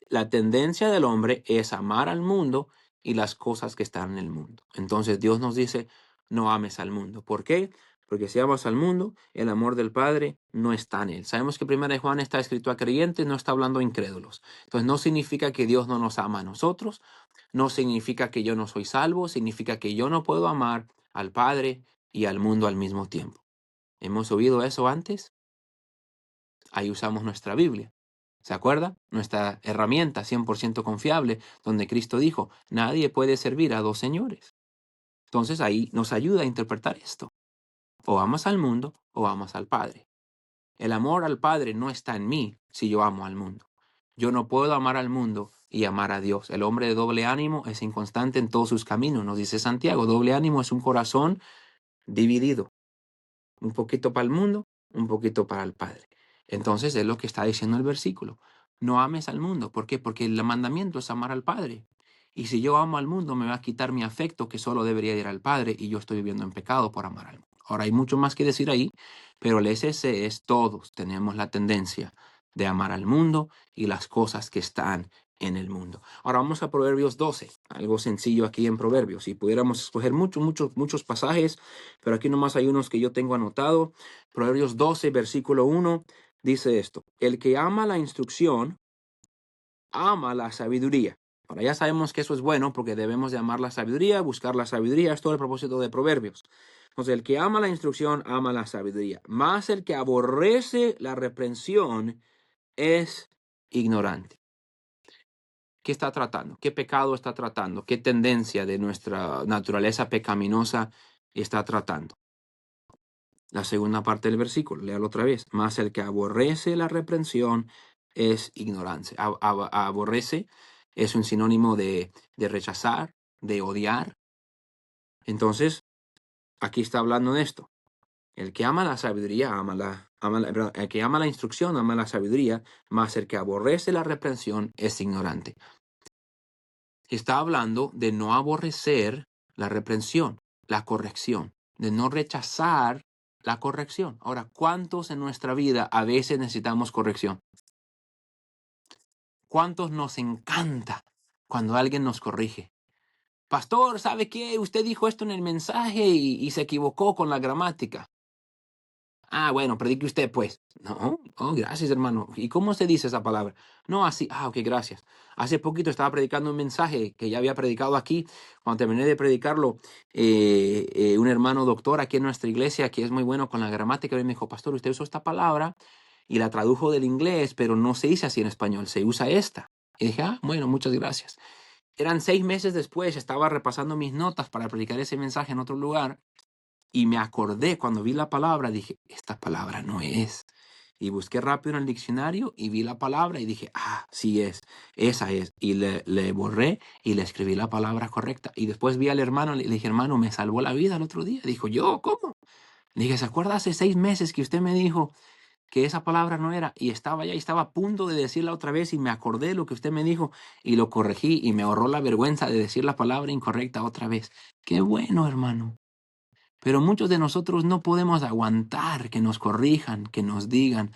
[SPEAKER 1] la tendencia del hombre es amar al mundo y las cosas que están en el mundo. Entonces, Dios nos dice, no ames al mundo. ¿Por qué? Porque si amas al mundo, el amor del Padre no está en él. Sabemos que 1 de Juan está escrito a creyentes, no está hablando a incrédulos. Entonces, no significa que Dios no nos ama a nosotros, no significa que yo no soy salvo, significa que yo no puedo amar al Padre y al mundo al mismo tiempo. ¿Hemos oído eso antes? Ahí usamos nuestra Biblia. ¿Se acuerda? Nuestra herramienta 100% confiable, donde Cristo dijo, nadie puede servir a dos señores. Entonces ahí nos ayuda a interpretar esto. O amas al mundo o amas al Padre. El amor al Padre no está en mí si yo amo al mundo. Yo no puedo amar al mundo y amar a Dios. El hombre de doble ánimo es inconstante en todos sus caminos, nos dice Santiago. Doble ánimo es un corazón dividido. Un poquito para el mundo, un poquito para el Padre. Entonces es lo que está diciendo el versículo. No ames al mundo. ¿Por qué? Porque el mandamiento es amar al Padre. Y si yo amo al mundo, me va a quitar mi afecto que solo debería ir al Padre y yo estoy viviendo en pecado por amar al mundo. Ahora hay mucho más que decir ahí, pero el SC es todos tenemos la tendencia de amar al mundo y las cosas que están en el mundo. Ahora vamos a Proverbios 12, algo sencillo aquí en Proverbios. Si pudiéramos escoger muchos pasajes, pero aquí nomás hay unos que yo tengo anotado. Proverbios 12, versículo 1, dice esto: el que ama la instrucción, ama la sabiduría. Ahora ya sabemos que eso es bueno porque debemos de amar la sabiduría, buscar la sabiduría, es todo el propósito de Proverbios. Entonces, el que ama la instrucción, ama la sabiduría. Más el que aborrece la reprensión es ignorante. ¿Qué está tratando? ¿Qué pecado está tratando? ¿Qué tendencia de nuestra naturaleza pecaminosa está tratando? La segunda parte del versículo, léalo otra vez. Más el que aborrece la reprensión es ignorancia. Aborrece es un sinónimo de rechazar, de odiar. Entonces, aquí está hablando de esto. El que ama la sabiduría, perdón, el que ama la instrucción, ama la sabiduría, más el que aborrece la reprensión es ignorante. Está hablando de no aborrecer la reprensión, la corrección, de no rechazar la corrección. Ahora, ¿cuántos en nuestra vida a veces necesitamos corrección? ¿Cuántos nos encanta cuando alguien nos corrige? Pastor, ¿sabe qué? Usted dijo esto en el mensaje y se equivocó con la gramática. Ah, bueno, predique usted, pues. No, oh, gracias, hermano. ¿Y cómo se dice esa palabra? No, así. Ah, ok, gracias. Hace poquito estaba predicando un mensaje que ya había predicado aquí. Cuando terminé de predicarlo, un hermano doctor aquí en nuestra iglesia, que es muy bueno con la gramática, me dijo, pastor, usted usó esta palabra y la tradujo del inglés, pero no se dice así en español, se usa esta. Y dije, ah, bueno, muchas gracias. Eran 6 meses después, estaba repasando mis notas para predicar ese mensaje en otro lugar. Y me acordé cuando vi la palabra, dije, esta palabra no es. Y busqué rápido en el diccionario y vi la palabra y dije, sí es, esa es. Y le borré y le escribí la palabra correcta. Y después vi al hermano, le dije, hermano, me salvó la vida el otro día. Dijo, ¿yo? ¿Cómo? Le dije, ¿se acuerda hace 6 meses que usted me dijo que esa palabra no era? Y estaba ya, y estaba a punto de decirla otra vez y me acordé de lo que usted me dijo y lo corregí y me ahorró la vergüenza de decir la palabra incorrecta otra vez. Qué bueno, hermano. Pero muchos de nosotros no podemos aguantar que nos corrijan, que nos digan.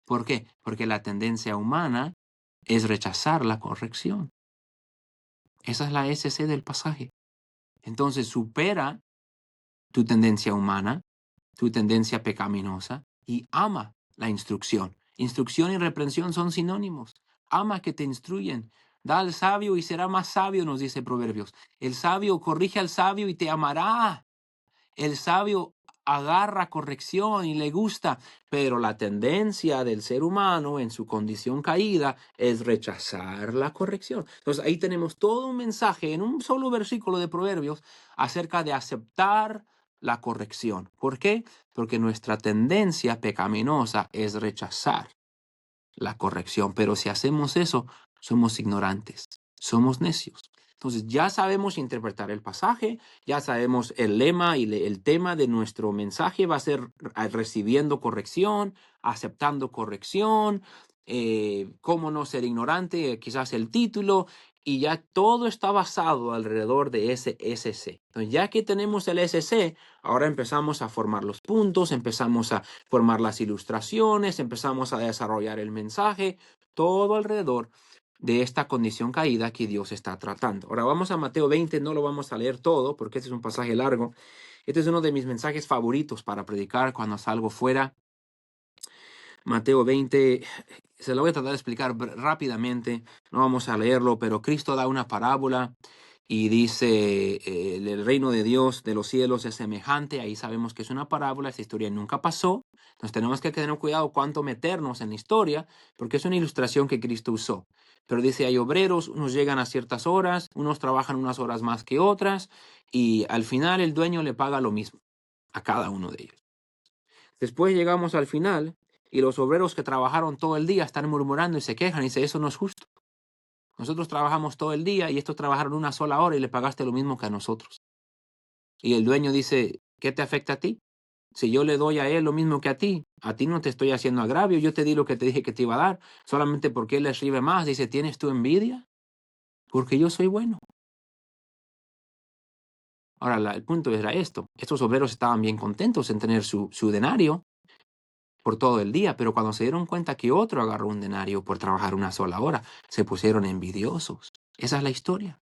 [SPEAKER 1] ¿Por qué? Porque la tendencia humana es rechazar la corrección. Esa es la SC del pasaje. Entonces supera tu tendencia humana, tu tendencia pecaminosa y ama la instrucción. Instrucción y reprensión son sinónimos. Ama que te instruyen. Da al sabio y será más sabio, nos dice Proverbios. El sabio corrige al sabio y te amará. El sabio agarra corrección y le gusta, pero la tendencia del ser humano en su condición caída es rechazar la corrección. Entonces ahí tenemos todo un mensaje en un solo versículo de Proverbios acerca de aceptar la corrección. ¿Por qué? Porque nuestra tendencia pecaminosa es rechazar la corrección, pero si hacemos eso, somos ignorantes, somos necios. Entonces ya sabemos interpretar el pasaje, ya sabemos el lema y el tema de nuestro mensaje va a ser recibiendo corrección, aceptando corrección, cómo no ser ignorante, quizás el título, y ya todo está basado alrededor de ese SC. Entonces ya que tenemos el SC, ahora empezamos a formar los puntos, empezamos a formar las ilustraciones, empezamos a desarrollar el mensaje, todo alrededor de esta condición caída que Dios está tratando. Ahora vamos a Mateo 20, no lo vamos a leer todo porque este es un pasaje largo. Este es uno de mis mensajes favoritos para predicar cuando salgo fuera. Mateo 20, se lo voy a tratar de explicar rápidamente, no vamos a leerlo, pero Cristo da una parábola y dice, el reino de Dios, de los cielos es semejante. Ahí sabemos que es una parábola, esta historia nunca pasó. Entonces tenemos que tener cuidado cuánto meternos en la historia, porque es una ilustración que Cristo usó. Pero dice, hay obreros, unos llegan a ciertas horas, unos trabajan unas horas más que otras, y al final el dueño le paga lo mismo a cada uno de ellos. Después llegamos al final, y los obreros que trabajaron todo el día están murmurando y se quejan y dicen, eso no es justo. Nosotros trabajamos todo el día y estos trabajaron una sola hora y le pagaste lo mismo que a nosotros. Y el dueño dice, ¿qué te afecta a ti? Si yo le doy a él lo mismo que a ti no te estoy haciendo agravio, yo te di lo que te dije que te iba a dar, solamente porque él le recibe más. Dice, ¿tienes tu envidia? Porque yo soy bueno. Ahora, el punto era esto. Estos obreros estaban bien contentos en tener su denario por todo el día, pero cuando se dieron cuenta que otro agarró un denario por trabajar una sola hora, se pusieron envidiosos. Esa es la historia.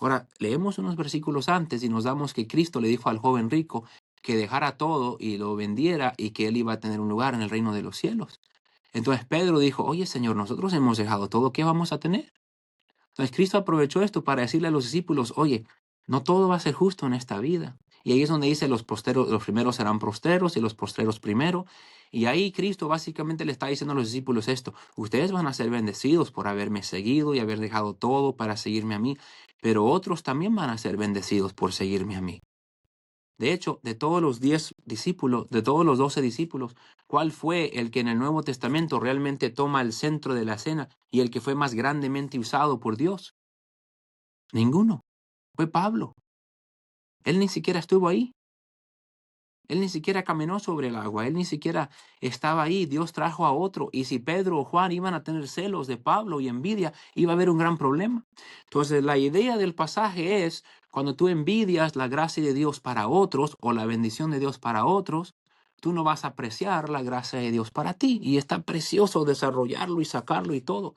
[SPEAKER 1] Ahora, leemos unos versículos antes y nos damos que Cristo le dijo al joven rico que dejara todo y lo vendiera y que él iba a tener un lugar en el reino de los cielos. Entonces Pedro dijo, oye Señor, nosotros hemos dejado todo, ¿qué vamos a tener? Entonces Cristo aprovechó esto para decirle a los discípulos, oye, no todo va a ser justo en esta vida. Y ahí es donde dice los primeros serán postreros y los postreros primero. Y ahí Cristo básicamente le está diciendo a los discípulos esto, ustedes van a ser bendecidos por haberme seguido y haber dejado todo para seguirme a mí, pero otros también van a ser bendecidos por seguirme a mí. De hecho, de todos los 10 discípulos, de todos los 12 discípulos, ¿cuál fue el que en el Nuevo Testamento realmente toma el centro de la cena y el que fue más grandemente usado por Dios? Ninguno. Fue Pablo. Él ni siquiera estuvo ahí. Él ni siquiera caminó sobre el agua. Él ni siquiera estaba ahí. Dios trajo a otro. Y si Pedro o Juan iban a tener celos de Pablo y envidia, iba a haber un gran problema. Entonces, la idea del pasaje es, cuando tú envidias la gracia de Dios para otros o la bendición de Dios para otros, tú no vas a apreciar la gracia de Dios para ti. Y está precioso desarrollarlo y sacarlo y todo.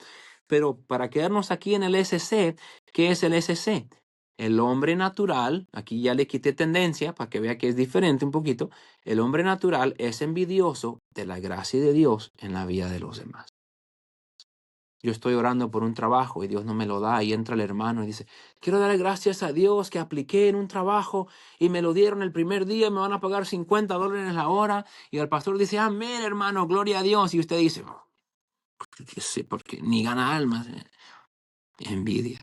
[SPEAKER 1] Pero para quedarnos aquí en el SC, ¿qué es el SC? El hombre natural, aquí ya le quité tendencia para que vea que es diferente un poquito. El hombre natural es envidioso de la gracia de Dios en la vida de los demás. Yo estoy orando por un trabajo y Dios no me lo da y entra el hermano y dice, quiero dar gracias a Dios que apliqué en un trabajo y me lo dieron el primer día, me van a pagar $50 la hora. Y el pastor dice, amén, hermano, gloria a Dios. Y usted dice, yo sé, porque ni gana almas. Envidia.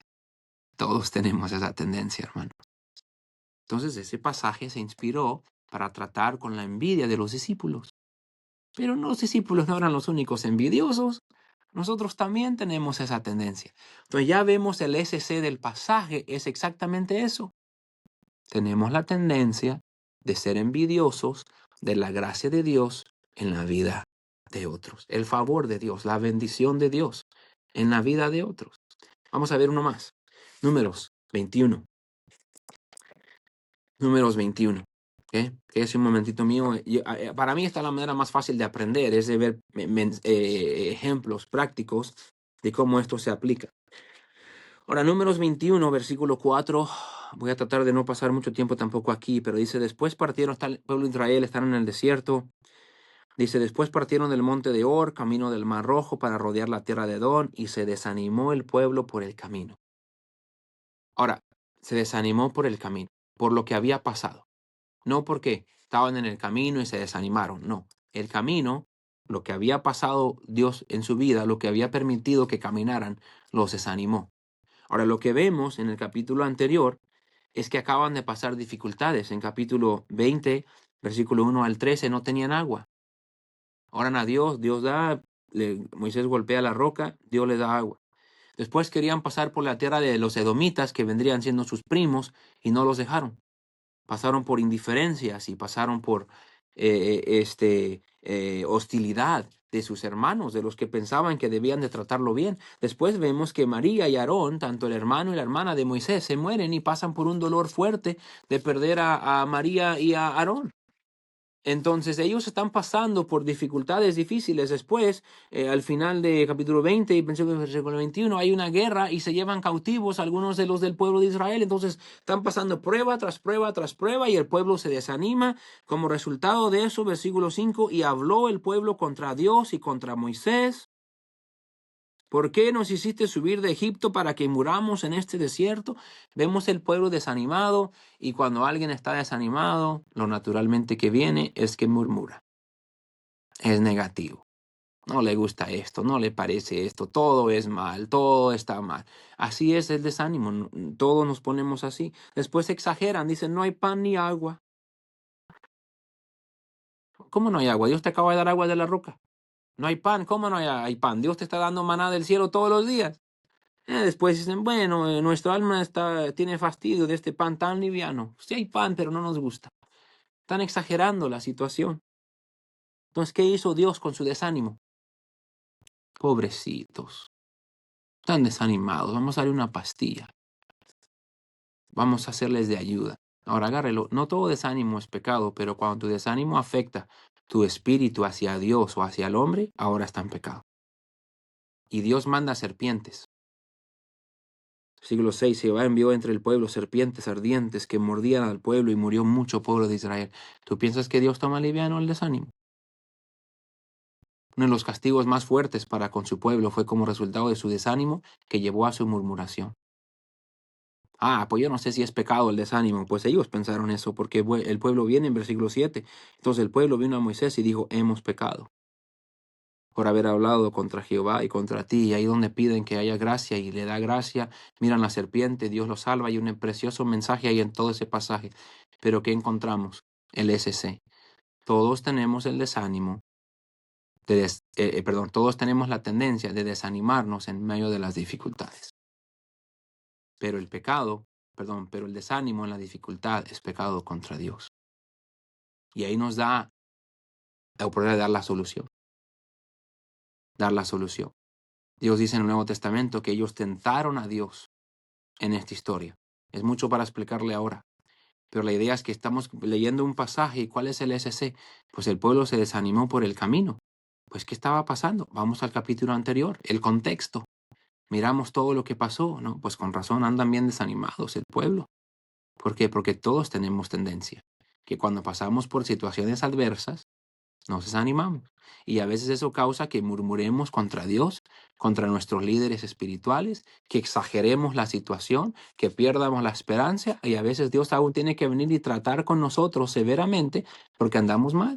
[SPEAKER 1] Todos tenemos esa tendencia, hermano. Entonces ese pasaje se inspiró para tratar con la envidia de los discípulos. Pero los discípulos no eran los únicos envidiosos. Nosotros también tenemos esa tendencia. Entonces ya vemos el SC del pasaje, es exactamente eso. Tenemos la tendencia de ser envidiosos de la gracia de Dios en la vida de otros. El favor de Dios, la bendición de Dios en la vida de otros. Vamos a ver uno más. Números 21. Números 21. ¿Okay? Que es un momentito mío. Para mí esta es la manera más fácil de aprender, es de ver ejemplos prácticos de cómo esto se aplica. Ahora, Números 21, versículo 4. Voy a tratar de no pasar mucho tiempo tampoco aquí, pero dice, después partieron, hasta el pueblo de Israel, están en el desierto. Dice, después partieron del monte de Or, camino del Mar Rojo, para rodear la tierra de Edom, y se desanimó el pueblo por el camino. Ahora, se desanimó por el camino, por lo que había pasado. No porque estaban en el camino y se desanimaron, no. El camino, lo que había pasado Dios en su vida, lo que había permitido que caminaran, los desanimó. Ahora, lo que vemos en el capítulo anterior es que acaban de pasar dificultades. En capítulo 20, versículo 1 al 13, no tenían agua. Oran a Dios, Dios da, Moisés golpea la roca, Dios le da agua. Después querían pasar por la tierra de los edomitas, que vendrían siendo sus primos, y no los dejaron. Pasaron por indiferencias y pasaron por hostilidad de sus hermanos, de los que pensaban que debían de tratarlo bien. Después vemos que María y Aarón, tanto el hermano y la hermana de Moisés, se mueren y pasan por un dolor fuerte de perder a María y a Aarón. Entonces ellos están pasando por dificultades difíciles. Después, al final de capítulo 20 y pensé que versículo 21, hay una guerra y se llevan cautivos algunos de los del pueblo de Israel. Entonces están pasando prueba tras prueba tras prueba y el pueblo se desanima. Como resultado de eso, versículo 5, y habló el pueblo contra Dios y contra Moisés. ¿Por qué nos hiciste subir de Egipto para que muramos en este desierto? Vemos el pueblo desanimado y cuando alguien está desanimado, lo naturalmente que viene es que murmura. Es negativo. No le gusta esto, no le parece esto, todo es mal, todo está mal. Así es el desánimo, todos nos ponemos así. Después exageran, dicen no hay pan ni agua. ¿Cómo no hay agua? Dios te acaba de dar agua de la roca. No hay pan, ¿cómo no hay pan? Dios te está dando maná del cielo todos los días. Después dicen, bueno, nuestra alma tiene fastidio de este pan tan liviano. Sí hay pan, pero no nos gusta. Están exagerando la situación. Entonces, ¿qué hizo Dios con su desánimo? Pobrecitos. Están desanimados. Vamos a darle una pastilla. Vamos a hacerles de ayuda. Ahora agárrelo. No todo desánimo es pecado, pero cuando tu desánimo afecta tu espíritu hacia Dios o hacia el hombre, ahora está en pecado. Y Dios manda serpientes. Siglo 6, Jehová envió entre el pueblo serpientes ardientes que mordían al pueblo y murió mucho pueblo de Israel. ¿Tú piensas que Dios toma liviano el desánimo? Uno de los castigos más fuertes para con su pueblo fue como resultado de su desánimo que llevó a su murmuración. Pues yo no sé si es pecado el desánimo. Pues ellos pensaron eso porque el pueblo viene en versículo 7. Entonces el pueblo vino a Moisés y dijo, hemos pecado por haber hablado contra Jehová y contra ti. Y ahí donde piden que haya gracia y le da gracia, miran la serpiente, Dios los salva. Hay un precioso mensaje ahí en todo ese pasaje. Pero ¿qué encontramos? El SC. Todos tenemos el desánimo, todos tenemos la tendencia de desanimarnos en medio de las dificultades. Pero pero el desánimo en la dificultad es pecado contra Dios. Y ahí nos da la oportunidad de dar la solución. Dar la solución. Dios dice en el Nuevo Testamento que ellos tentaron a Dios en esta historia. Es mucho para explicarle ahora. Pero la idea es que estamos leyendo un pasaje. ¿Y cuál es el SC? Pues el pueblo se desanimó por el camino. Pues, ¿qué estaba pasando? Vamos al capítulo anterior, el contexto. Miramos todo lo que pasó, ¿no? Pues con razón andan bien desanimados el pueblo. ¿Por qué? Porque todos tenemos tendencia. Que cuando pasamos por situaciones adversas, nos desanimamos. Y a veces eso causa que murmuremos contra Dios, contra nuestros líderes espirituales, que exageremos la situación, que pierdamos la esperanza y a veces Dios aún tiene que venir y tratar con nosotros severamente porque andamos mal.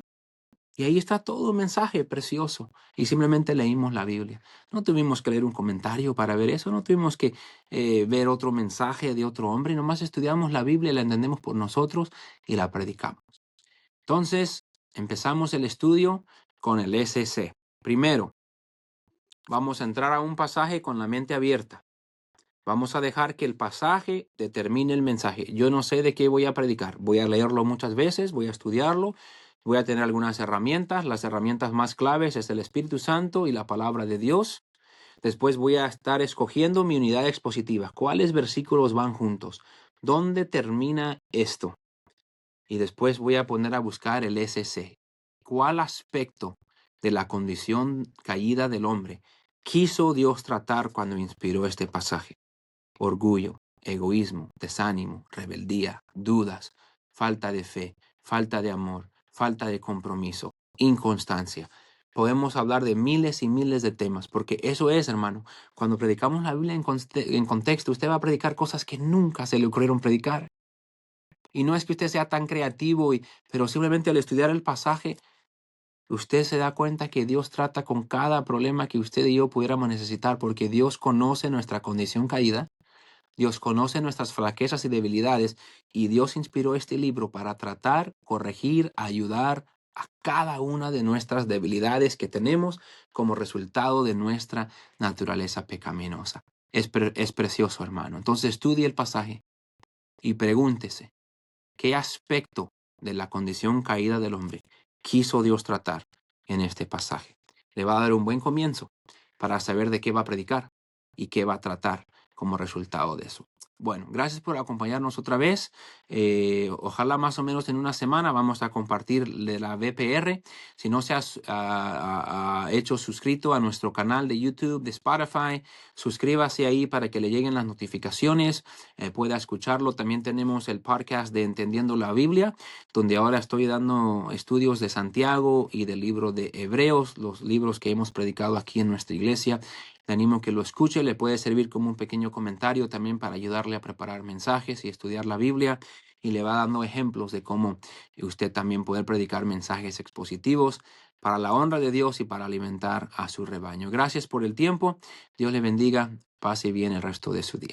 [SPEAKER 1] Y ahí está todo un mensaje precioso. Y simplemente leímos la Biblia. No tuvimos que leer un comentario para ver eso, no tuvimos que ver otro mensaje de otro hombre, nomás estudiamos la Biblia, la entendemos por nosotros y la predicamos. Entonces, empezamos el estudio con el SC. Primero, vamos a entrar a un pasaje con la mente abierta. Vamos a dejar que el pasaje determine el mensaje. Yo no sé de qué voy a predicar. Voy a leerlo muchas veces, voy a estudiarlo, voy a tener algunas herramientas. Las herramientas más claves es el Espíritu Santo y la palabra de Dios. Después voy a estar escogiendo mi unidad expositiva. ¿Cuáles versículos van juntos? ¿Dónde termina esto? Y después voy a poner a buscar el SC. ¿Cuál aspecto de la condición caída del hombre quiso Dios tratar cuando inspiró este pasaje? Orgullo, egoísmo, desánimo, rebeldía, dudas, falta de fe, falta de amor, falta de compromiso, inconstancia. Podemos hablar de miles y miles de temas, porque eso es, hermano, cuando predicamos la Biblia en contexto, usted va a predicar cosas que nunca se le ocurrieron predicar. Y no es que usted sea tan creativo, pero simplemente al estudiar el pasaje, usted se da cuenta que Dios trata con cada problema que usted y yo pudiéramos necesitar, porque Dios conoce nuestra condición caída. Dios conoce nuestras flaquezas y debilidades, y Dios inspiró este libro para tratar, corregir, ayudar a cada una de nuestras debilidades que tenemos como resultado de nuestra naturaleza pecaminosa. Es precioso, hermano. Entonces estudie el pasaje y pregúntese, ¿qué aspecto de la condición caída del hombre quiso Dios tratar en este pasaje? Le va a dar un buen comienzo para saber de qué va a predicar y qué va a tratar como resultado de eso. Bueno, gracias por acompañarnos otra vez. Ojalá más o menos en una semana vamos a compartir de la VPR. Si no se ha hecho suscrito a nuestro canal de YouTube, de Spotify, suscríbase ahí para que le lleguen las notificaciones, pueda escucharlo. También tenemos el podcast de Entendiendo la Biblia, donde ahora estoy dando estudios de Santiago y del libro de Hebreos, los libros que hemos predicado aquí en nuestra iglesia. Te animo a que lo escuche, le puede servir como un pequeño comentario también para ayudarle a preparar mensajes y estudiar la Biblia, y le va dando ejemplos de cómo usted también puede predicar mensajes expositivos para la honra de Dios y para alimentar a su rebaño. Gracias por el tiempo. Dios le bendiga. Pase bien el resto de su día.